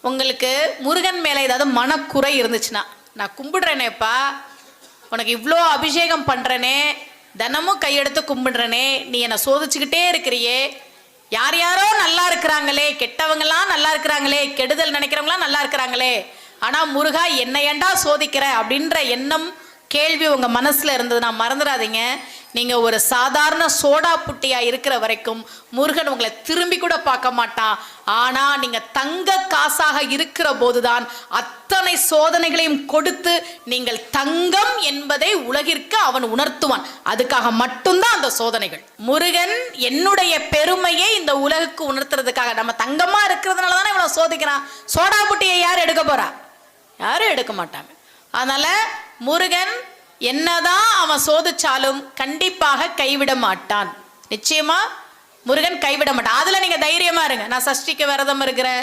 உங்களுக்கு முருகன் மேலே ஏதாவது மனக்குறை இருந்துச்சுன்னா, நான் கும்பிடுறேனேப்பா, உனக்கு இவ்வளோ அபிஷேகம் பண்ணுறனே, தினமும் கையெடுத்து கும்பிடுறனே, நீ என்னை சோதிச்சுக்கிட்டே இருக்கிறியே, யார் யாரோ நல்லா இருக்கிறாங்களே, கெட்டவங்களாம் நல்லா இருக்கிறாங்களே, கெடுதல் நினைக்கிறவங்களாம் நல்லா இருக்கிறாங்களே, ஆனால் முருகா என்னை ஏண்டா சோதிக்கிற அப்படின்ற எண்ணம் கேள்வி உங்கள் மனசில் இருந்ததுன்னா மறந்துடாதீங்க. நீங்கள் ஒரு சாதாரண சோடா புட்டியாக இருக்கிற வரைக்கும் முருகன் உங்களை திரும்பி கூட பார்க்க மாட்டான். ஆனால் நீங்கள் தங்க காசாக இருக்கிற போதுதான் அத்தனை சோதனைகளையும் கொடுத்து நீங்கள் தங்கம் என்பதை உலகிற்கு அவன் உணர்த்துவான். அதுக்காக மட்டும்தான் அந்த சோதனைகள். முருகன் என்னுடைய பெருமையை இந்த உலகுக்கு உணர்த்துறதுக்காக, நம்ம தங்கமாக இருக்கிறதுனால தானே இவ்வளோ சோதிக்கிறான். சோடா புட்டியை யார் எடுக்க போறா? யாரும் எடுக்க மாட்டாங்க. அதனால முருகன் என்னதான் அவன் சோதிச்சாலும் கண்டிப்பாக கைவிட மாட்டான். நிச்சயமா முருகன் கைவிட மாட்டான். அதுல நீங்க தைரியமா இருங்க. நான் சஷ்டிக்கு விரதம் இருக்கிறேன்,